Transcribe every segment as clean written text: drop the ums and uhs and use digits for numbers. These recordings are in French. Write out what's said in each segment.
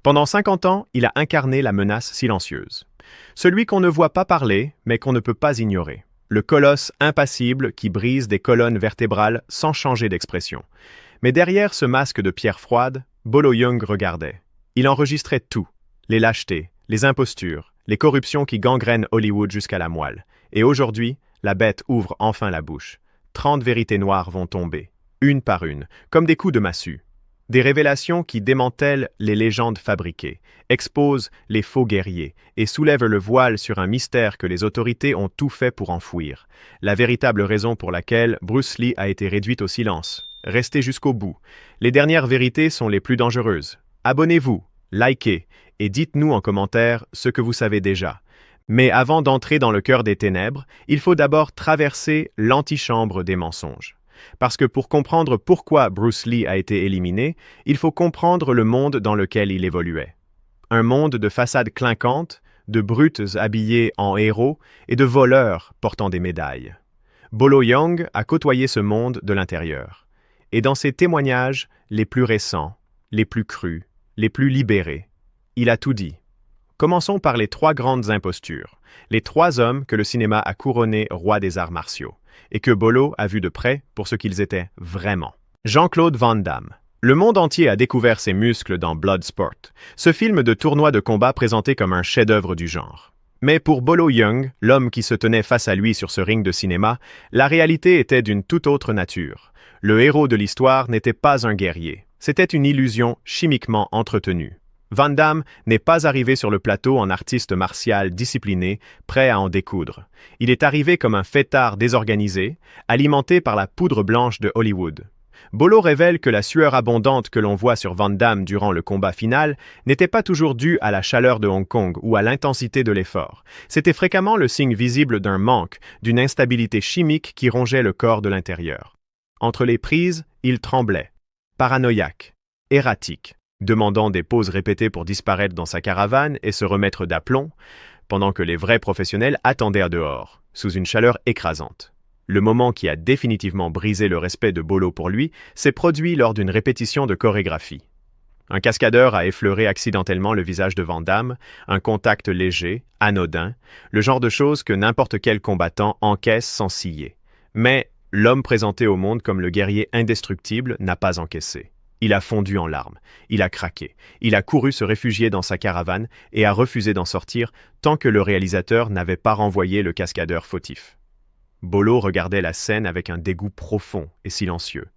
Pendant 50 ans, il a incarné la menace silencieuse. Celui qu'on ne voit pas parler, mais qu'on ne peut pas ignorer. Le colosse impassible qui brise des colonnes vertébrales sans changer d'expression. Mais derrière ce masque de pierre froide, Bolo Yeung regardait. Il enregistrait tout. Les lâchetés, les impostures, les corruptions qui gangrènent Hollywood jusqu'à la moelle. Et aujourd'hui, la bête ouvre enfin la bouche. 30 vérités noires vont tomber, une par une, comme des coups de massue. Des révélations qui démantèlent les légendes fabriquées, exposent les faux guerriers et soulèvent le voile sur un mystère que les autorités ont tout fait pour enfouir. La véritable raison pour laquelle Bruce Lee a été réduit au silence. Restez jusqu'au bout. Les dernières vérités sont les plus dangereuses. Abonnez-vous, likez et dites-nous en commentaire ce que vous savez déjà. Mais avant d'entrer dans le cœur des ténèbres, il faut d'abord traverser l'antichambre des mensonges. Parce que pour comprendre pourquoi Bruce Lee a été éliminé, il faut comprendre le monde dans lequel il évoluait. Un monde de façades clinquantes, de brutes habillées en héros et de voleurs portant des médailles. Bolo Yeung a côtoyé ce monde de l'intérieur. Et dans ses témoignages, les plus récents, les plus crus, les plus libérés, il a tout dit. Commençons par les 3 grandes impostures, les 3 hommes que le cinéma a couronnés rois des arts martiaux, et que Bolo a vu de près pour ce qu'ils étaient vraiment. Jean-Claude Van Damme. Le monde entier a découvert ses muscles dans Bloodsport, ce film de tournoi de combat présenté comme un chef-d'œuvre du genre. Mais pour Bolo Yeung, l'homme qui se tenait face à lui sur ce ring de cinéma, la réalité était d'une toute autre nature. Le héros de l'histoire n'était pas un guerrier, c'était une illusion chimiquement entretenue. Van Damme n'est pas arrivé sur le plateau en artiste martial discipliné, prêt à en découdre. Il est arrivé comme un fêtard désorganisé, alimenté par la poudre blanche de Hollywood. Bolo révèle que la sueur abondante que l'on voit sur Van Damme durant le combat final n'était pas toujours due à la chaleur de Hong Kong ou à l'intensité de l'effort. C'était fréquemment le signe visible d'un manque, d'une instabilité chimique qui rongeait le corps de l'intérieur. Entre les prises, il tremblait, paranoïaque, erratique, demandant des pauses répétées pour disparaître dans sa caravane et se remettre d'aplomb, pendant que les vrais professionnels attendaient dehors, sous une chaleur écrasante. Le moment qui a définitivement brisé le respect de Bolo pour lui s'est produit lors d'une répétition de chorégraphie. Un cascadeur a effleuré accidentellement le visage de Van Damme, un contact léger, anodin, le genre de choses que n'importe quel combattant encaisse sans ciller. Mais l'homme présenté au monde comme le guerrier indestructible n'a pas encaissé. Il a fondu en larmes, il a craqué, il a couru se réfugier dans sa caravane et a refusé d'en sortir tant que le réalisateur n'avait pas renvoyé le cascadeur fautif. Bolo regardait la scène avec un dégoût profond et silencieux.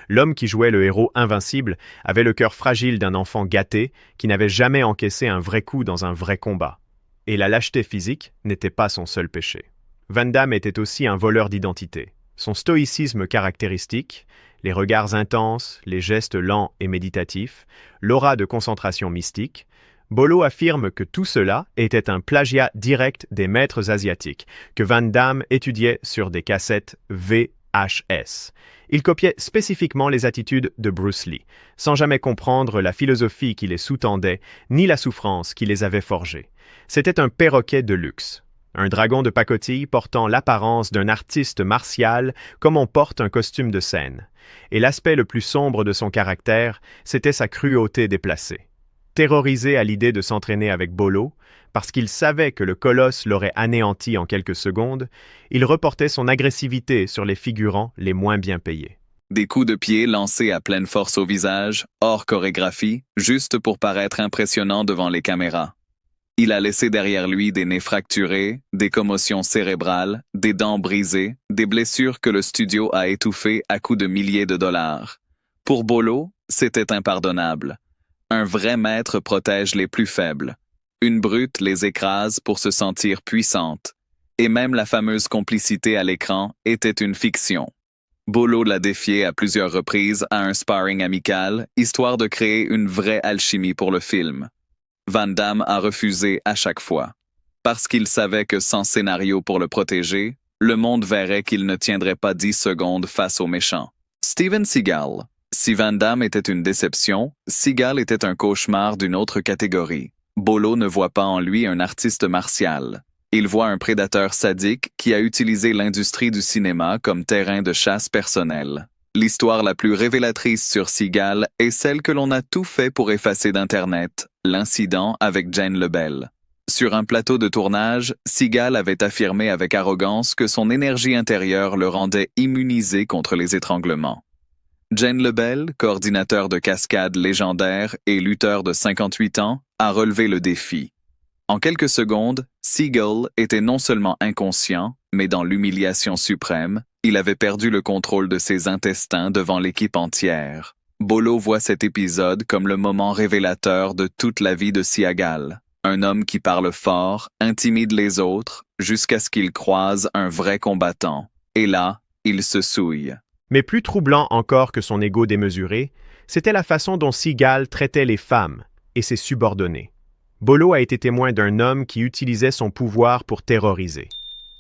L'homme qui jouait le héros invincible avait le cœur fragile d'un enfant gâté qui n'avait jamais encaissé un vrai coup dans un vrai combat. Et la lâcheté physique n'était pas son seul péché. Van Damme était aussi un voleur d'identité. Son stoïcisme caractéristique, les regards intenses, les gestes lents et méditatifs, l'aura de concentration mystique, Bolo affirme que tout cela était un plagiat direct des maîtres asiatiques, que Van Damme étudiait sur des cassettes VHS. Il copiait spécifiquement les attitudes de Bruce Lee, sans jamais comprendre la philosophie qui les sous-tendait, ni la souffrance qui les avait forgées. C'était un perroquet de luxe. Un dragon de pacotille portant l'apparence d'un artiste martial comme on porte un costume de scène. Et l'aspect le plus sombre de son caractère, c'était sa cruauté déplacée. Terrorisé à l'idée de s'entraîner avec Bolo, parce qu'il savait que le colosse l'aurait anéanti en quelques secondes, il reportait son agressivité sur les figurants les moins bien payés. Des coups de pied lancés à pleine force au visage, hors chorégraphie, juste pour paraître impressionnant devant les caméras. Il a laissé derrière lui des nez fracturés, des commotions cérébrales, des dents brisées, des blessures que le studio a étouffées à coups de milliers de dollars. Pour Bolo, c'était impardonnable. Un vrai maître protège les plus faibles. Une brute les écrase pour se sentir puissante. Et même la fameuse complicité à l'écran était une fiction. Bolo l'a défié à plusieurs reprises à un sparring amical, histoire de créer une vraie alchimie pour le film. Van Damme a refusé à chaque fois. Parce qu'il savait que sans scénario pour le protéger, le monde verrait qu'il ne tiendrait pas 10 secondes face aux méchants. Steven Seagal. Si Van Damme était une déception, Seagal était un cauchemar d'une autre catégorie. Bolo ne voit pas en lui un artiste martial. Il voit un prédateur sadique qui a utilisé l'industrie du cinéma comme terrain de chasse personnel. L'histoire la plus révélatrice sur Seagal est celle que l'on a tout fait pour effacer d'Internet, L'incident avec Jane Lebel. Sur un plateau de tournage, Seagal avait affirmé avec arrogance que son énergie intérieure le rendait immunisé contre les étranglements. Jane Lebel, coordinateur de cascade légendaire et lutteur de 58 ans, a relevé le défi. En quelques secondes, Seagal était non seulement inconscient, mais dans l'humiliation suprême, il avait perdu le contrôle de ses intestins devant l'équipe entière. Bolo voit cet épisode comme le moment révélateur de toute la vie de Seagal. Un homme qui parle fort, intimide les autres, jusqu'à ce qu'il croise un vrai combattant. Et là, il se souille. Mais plus troublant encore que son ego démesuré, c'était la façon dont Seagal traitait les femmes et ses subordonnés. Bolo a été témoin d'un homme qui utilisait son pouvoir pour terroriser.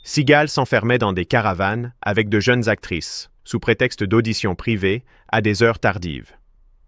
Seagal s'enfermait dans des caravanes avec de jeunes actrices, sous prétexte d'auditions privées, à des heures tardives.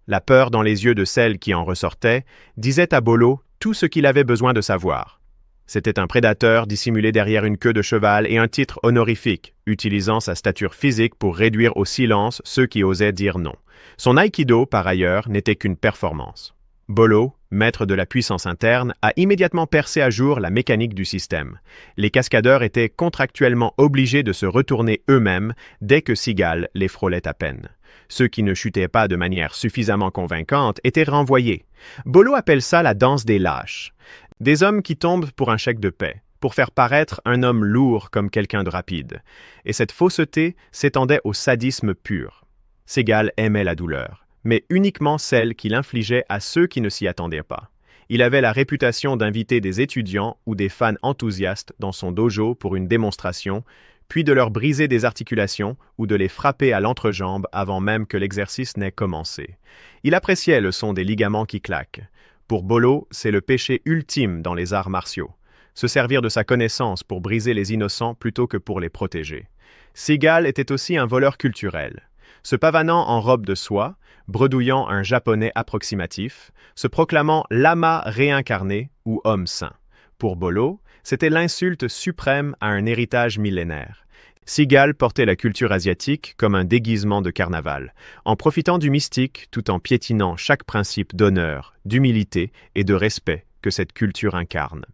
La peur dans les yeux de celles qui en ressortaient disait à Bolo tout ce qu'il avait besoin de savoir. C'était un prédateur dissimulé derrière une queue de cheval et un titre honorifique, utilisant sa stature physique pour réduire au silence ceux qui osaient dire non. Son aïkido, par ailleurs, n'était qu'une performance. Bolo, maître de la puissance interne, a immédiatement percé à jour la mécanique du système. Les cascadeurs étaient contractuellement obligés de se retourner eux-mêmes dès que Seagal les frôlait à peine. Ceux qui ne chutaient pas de manière suffisamment convaincante étaient renvoyés. Bolo appelle ça la danse des lâches. Des hommes qui tombent pour un chèque de paie, pour faire paraître un homme lourd comme quelqu'un de rapide. Et cette fausseté s'étendait au sadisme pur. Seagal aimait la douleur, mais uniquement celle qu'il infligeait à ceux qui ne s'y attendaient pas. Il avait la réputation d'inviter des étudiants ou des fans enthousiastes dans son dojo pour une démonstration, puis de leur briser des articulations ou de les frapper à l'entrejambe avant même que l'exercice n'ait commencé. Il appréciait le son des ligaments qui claquent. Pour Bolo, c'est le péché ultime dans les arts martiaux. Se servir de sa connaissance pour briser les innocents plutôt que pour les protéger. Seagal était aussi un voleur culturel. Se pavanant en robe de soie, bredouillant un japonais approximatif, se proclamant lama réincarné ou homme saint. Pour Bolo, c'était l'insulte suprême à un héritage millénaire. Seagal portait la culture asiatique comme un déguisement de carnaval, en profitant du mystique tout en piétinant chaque principe d'honneur, d'humilité et de respect que cette culture incarne.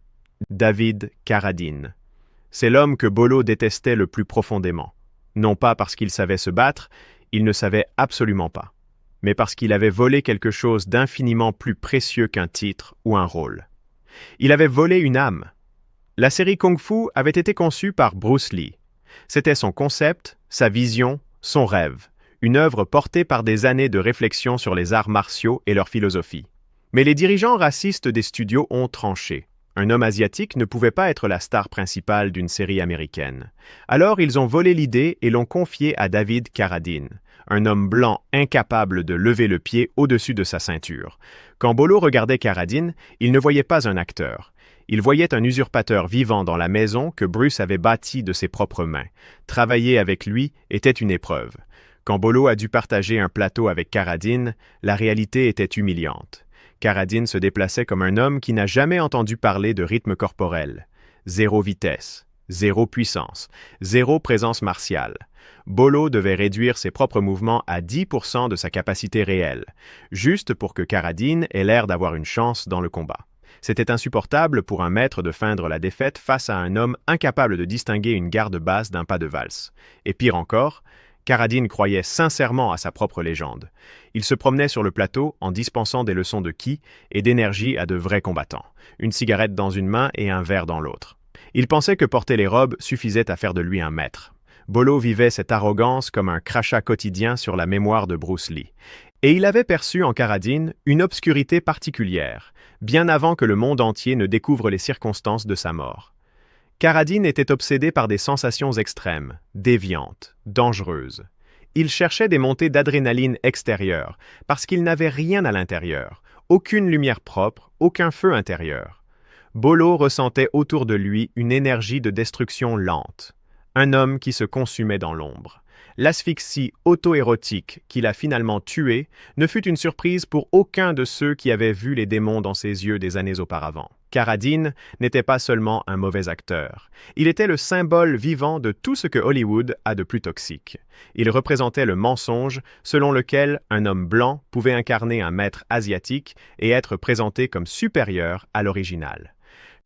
David Carradine. C'est l'homme que Bolo détestait le plus profondément. Non pas parce qu'il savait se battre, il ne savait absolument pas, mais parce qu'il avait volé quelque chose d'infiniment plus précieux qu'un titre ou un rôle. Il avait volé une âme. La série Kung Fu avait été conçue par Bruce Lee. C'était son concept, sa vision, son rêve, une œuvre portée par des années de réflexion sur les arts martiaux et leur philosophie. Mais les dirigeants racistes des studios ont tranché. Un homme asiatique ne pouvait pas être la star principale d'une série américaine. Alors ils ont volé l'idée et l'ont confiée à David Carradine, un homme blanc incapable de lever le pied au-dessus de sa ceinture. Quand Bolo regardait Carradine, il ne voyait pas un acteur. Il voyait un usurpateur vivant dans la maison que Bruce avait bâtie de ses propres mains. Travailler avec lui était une épreuve. Quand Bolo a dû partager un plateau avec Carradine, la réalité était humiliante. Carradine se déplaçait comme un homme qui n'a jamais entendu parler de rythme corporel. 0 vitesse, 0 puissance, 0 présence martiale. Bolo devait réduire ses propres mouvements à 10% de sa capacité réelle, juste pour que Carradine ait l'air d'avoir une chance dans le combat. C'était insupportable pour un maître de feindre la défaite face à un homme incapable de distinguer une garde basse d'un pas de valse. Et pire encore, Carradine croyait sincèrement à sa propre légende. Il se promenait sur le plateau en dispensant des leçons de ki et d'énergie à de vrais combattants, une cigarette dans une main et un verre dans l'autre. Il pensait que porter les robes suffisait à faire de lui un maître. Bolo vivait cette arrogance comme un crachat quotidien sur la mémoire de Bruce Lee. Et il avait perçu en Carradine une obscurité particulière, bien avant que le monde entier ne découvre les circonstances de sa mort. Carradine était obsédé par des sensations extrêmes, déviantes, dangereuses. Il cherchait des montées d'adrénaline extérieures, parce qu'il n'avait rien à l'intérieur, aucune lumière propre, aucun feu intérieur. Bolo ressentait autour de lui une énergie de destruction lente, un homme qui se consumait dans l'ombre. L'asphyxie auto-érotique qui l'a finalement tué ne fut une surprise pour aucun de ceux qui avaient vu les démons dans ses yeux des années auparavant. Carradine n'était pas seulement un mauvais acteur. Il était le symbole vivant de tout ce que Hollywood a de plus toxique. Il représentait le mensonge selon lequel un homme blanc pouvait incarner un maître asiatique et être présenté comme supérieur à l'original.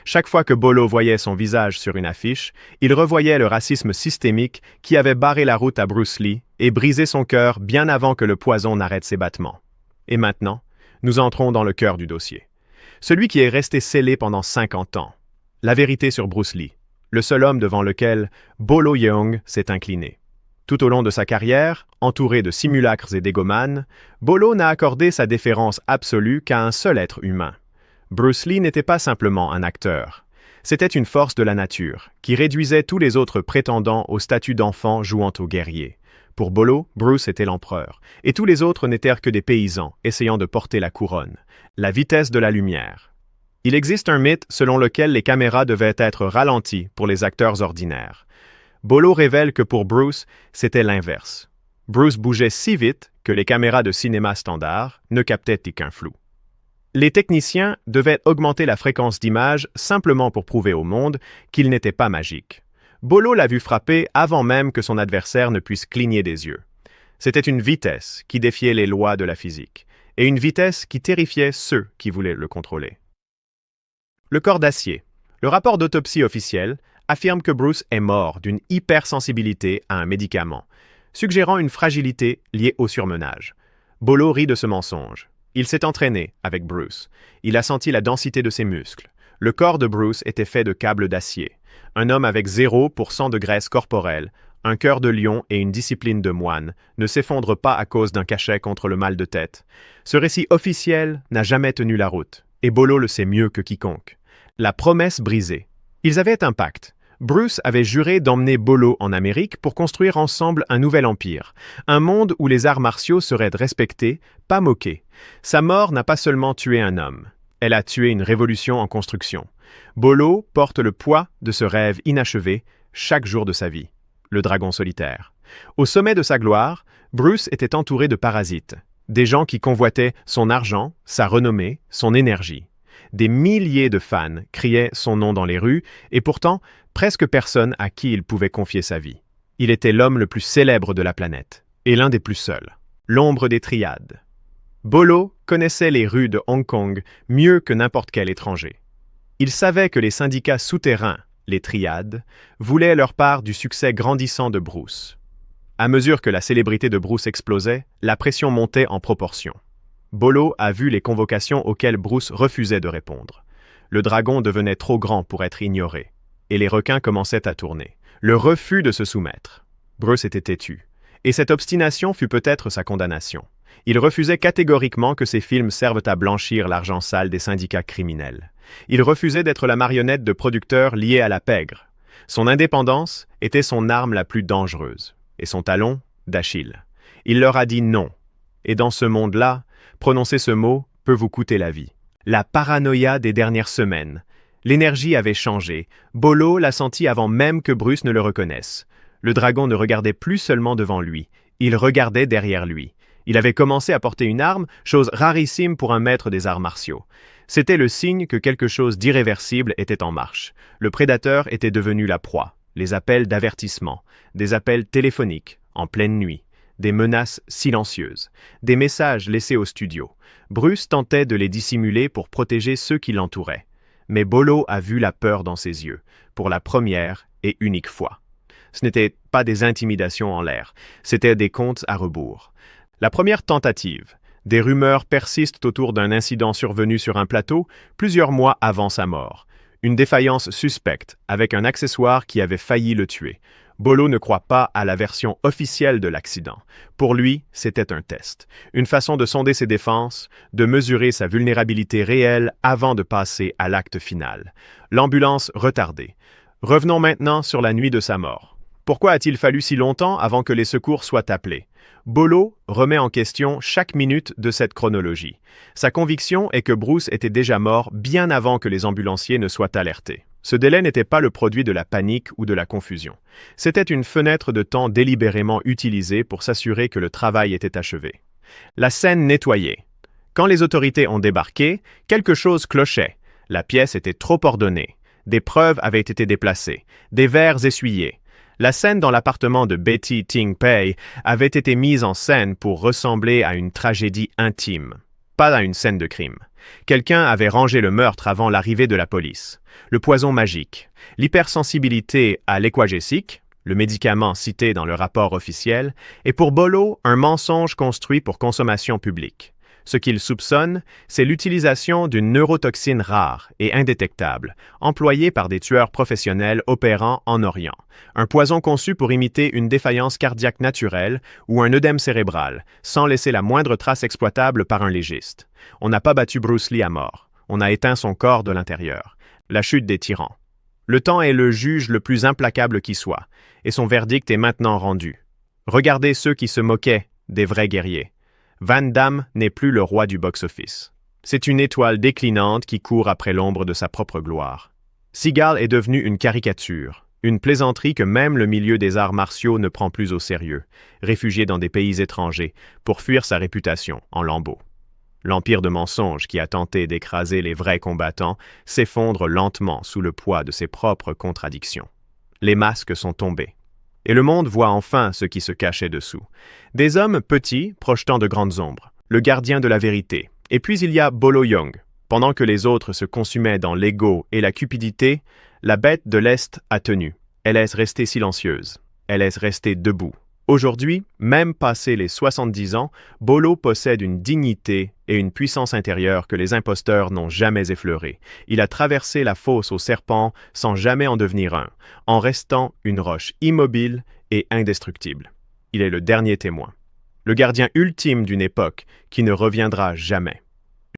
Chaque fois que Bolo voyait son visage sur une affiche, il revoyait le racisme systémique qui avait barré la route à Bruce Lee et brisé son cœur bien avant que le poison n'arrête ses battements. Et maintenant, nous entrons dans le cœur du dossier. Celui qui est resté scellé pendant 50 ans. La vérité sur Bruce Lee, le seul homme devant lequel Bolo Yeung s'est incliné. Tout au long de sa carrière, entouré de simulacres et d'égomanes, Bolo n'a accordé sa déférence absolue qu'à un seul être humain. Bruce Lee n'était pas simplement un acteur. C'était une force de la nature, qui réduisait tous les autres prétendants au statut d'enfant jouant au guerrier. Pour Bolo, Bruce était l'empereur, et tous les autres n'étaient que des paysans, essayant de porter la couronne. La vitesse de la lumière. Il existe un mythe selon lequel les caméras devaient être ralenties pour les acteurs ordinaires. Bolo révèle que pour Bruce, c'était l'inverse. Bruce bougeait si vite que les caméras de cinéma standard ne captaient qu'un flou. Les techniciens devaient augmenter la fréquence d'image simplement pour prouver au monde qu'il n'était pas magique. Bolo l'a vu frapper avant même que son adversaire ne puisse cligner des yeux. C'était une vitesse qui défiait les lois de la physique, et une vitesse qui terrifiait ceux qui voulaient le contrôler. Le corps d'acier. Le rapport d'autopsie officiel affirme que Bruce est mort d'une hypersensibilité à un médicament, suggérant une fragilité liée au surmenage. Bolo rit de ce mensonge. Il s'est entraîné avec Bruce. Il a senti la densité de ses muscles. Le corps de Bruce était fait de câbles d'acier. Un homme avec 0% de graisse corporelle, un cœur de lion et une discipline de moine ne s'effondre pas à cause d'un cachet contre le mal de tête. Ce récit officiel n'a jamais tenu la route, et Bolo le sait mieux que quiconque. La promesse brisée. Ils avaient un pacte. Bruce avait juré d'emmener Bolo en Amérique pour construire ensemble un nouvel empire, un monde où les arts martiaux seraient respectés, pas moqués. Sa mort n'a pas seulement tué un homme, elle a tué une révolution en construction. Bolo porte le poids de ce rêve inachevé chaque jour de sa vie, le dragon solitaire. Au sommet de sa gloire, Bruce était entouré de parasites, des gens qui convoitaient son argent, sa renommée, son énergie. Des milliers de fans criaient son nom dans les rues, et pourtant, presque personne à qui il pouvait confier sa vie. Il était l'homme le plus célèbre de la planète, et l'un des plus seuls. L'ombre des triades. Bolo connaissait les rues de Hong Kong mieux que n'importe quel étranger. Il savait que les syndicats souterrains, les triades, voulaient leur part du succès grandissant de Bruce. À mesure que la célébrité de Bruce explosait, la pression montait en proportion. Bolo a vu les convocations auxquelles Bruce refusait de répondre. Le dragon devenait trop grand pour être ignoré, et les requins commençaient à tourner. Le refus de se soumettre. Bruce était têtu, et cette obstination fut peut-être sa condamnation. Il refusait catégoriquement que ses films servent à blanchir l'argent sale des syndicats criminels. Il refusait d'être la marionnette de producteurs liés à la pègre. Son indépendance était son arme la plus dangereuse, et son talon d'Achille. Il leur a dit non, et dans ce monde-là, prononcer ce mot peut vous coûter la vie. La paranoïa des dernières semaines. L'énergie avait changé. Bolo l'a senti avant même que Bruce ne le reconnaisse. Le dragon ne regardait plus seulement devant lui, il regardait derrière lui. Il avait commencé à porter une arme, chose rarissime pour un maître des arts martiaux. C'était le signe que quelque chose d'irréversible était en marche. Le prédateur était devenu la proie. Les appels d'avertissement, des appels téléphoniques, en pleine nuit, des menaces silencieuses, des messages laissés au studio. Bruce tentait de les dissimuler pour protéger ceux qui l'entouraient. Mais Bolo a vu la peur dans ses yeux, pour la première et unique fois. Ce n'était pas des intimidations en l'air, c'était des comptes à rebours. La première tentative. Des rumeurs persistent autour d'un incident survenu sur un plateau plusieurs mois avant sa mort. Une défaillance suspecte, avec un accessoire qui avait failli le tuer. Bolo ne croit pas à la version officielle de l'accident. Pour lui, c'était un test. Une façon de sonder ses défenses, de mesurer sa vulnérabilité réelle avant de passer à l'acte final. L'ambulance retardée. Revenons maintenant sur la nuit de sa mort. Pourquoi a-t-il fallu si longtemps avant que les secours soient appelés? Bolo remet en question chaque minute de cette chronologie. Sa conviction est que Bruce était déjà mort bien avant que les ambulanciers ne soient alertés. Ce délai n'était pas le produit de la panique ou de la confusion. C'était une fenêtre de temps délibérément utilisée pour s'assurer que le travail était achevé. La scène nettoyée. Quand les autorités ont débarqué, quelque chose clochait. La pièce était trop ordonnée. Des preuves avaient été déplacées, des verres essuyés. La scène dans l'appartement de Betty Ting Pei avait été mise en scène pour ressembler à une tragédie intime, pas à une scène de crime. Quelqu'un avait rangé le meurtre avant l'arrivée de la police. Le poison magique, l'hypersensibilité à l'équagésique, le médicament cité dans le rapport officiel, est pour Bolo un mensonge construit pour consommation publique. Ce qu'il soupçonne, c'est l'utilisation d'une neurotoxine rare et indétectable, employée par des tueurs professionnels opérant en Orient. Un poison conçu pour imiter une défaillance cardiaque naturelle ou un œdème cérébral, sans laisser la moindre trace exploitable par un légiste. On n'a pas battu Bruce Lee à mort. On a éteint son corps de l'intérieur. La chute des tyrans. Le temps est le juge le plus implacable qui soit, et son verdict est maintenant rendu. Regardez ceux qui se moquaient des vrais guerriers. Van Damme n'est plus le roi du box-office. C'est une étoile déclinante qui court après l'ombre de sa propre gloire. Seagal est devenu une caricature, une plaisanterie que même le milieu des arts martiaux ne prend plus au sérieux, réfugié dans des pays étrangers pour fuir sa réputation en lambeaux. L'empire de mensonges qui a tenté d'écraser les vrais combattants s'effondre lentement sous le poids de ses propres contradictions. Les masques sont tombés. Et le monde voit enfin ce qui se cachait dessous. Des hommes petits, projetant de grandes ombres, le gardien de la vérité. Et puis il y a Bolo Yeung. Pendant que les autres se consumaient dans l'ego et la cupidité, la bête de l'Est a tenu. Elle est restée silencieuse. Elle est restée debout. Aujourd'hui, même passé les 70 ans, Bolo possède une dignité et une puissance intérieure que les imposteurs n'ont jamais effleurée. Il a traversé la fosse aux serpents sans jamais en devenir un, en restant une roche immobile et indestructible. Il est le dernier témoin, le gardien ultime d'une époque qui ne reviendra jamais.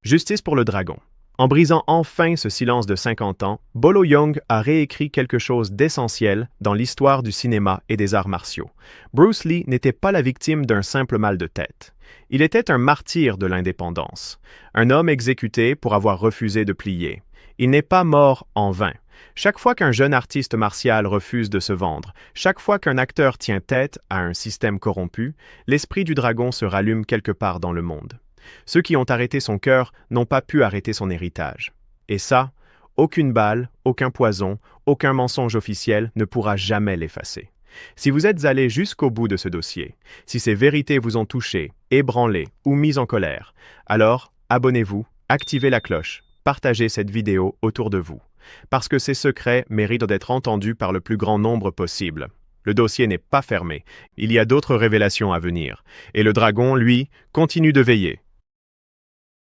Justice pour le dragon. En brisant enfin ce silence de 50 ans, Bolo Yeung a réécrit quelque chose d'essentiel dans l'histoire du cinéma et des arts martiaux. Bruce Lee n'était pas la victime d'un simple mal de tête. Il était un martyr de l'indépendance, un homme exécuté pour avoir refusé de plier. Il n'est pas mort en vain. Chaque fois qu'un jeune artiste martial refuse de se vendre, chaque fois qu'un acteur tient tête à un système corrompu, l'esprit du dragon se rallume quelque part dans le monde. Ceux qui ont arrêté son cœur n'ont pas pu arrêter son héritage. Et ça, aucune balle, aucun poison, aucun mensonge officiel ne pourra jamais l'effacer. Si vous êtes allé jusqu'au bout de ce dossier, si ces vérités vous ont touché, ébranlé ou mis en colère, alors abonnez-vous, activez la cloche, partagez cette vidéo autour de vous. Parce que ces secrets méritent d'être entendus par le plus grand nombre possible. Le dossier n'est pas fermé, il y a d'autres révélations à venir. Et le dragon, lui, continue de veiller.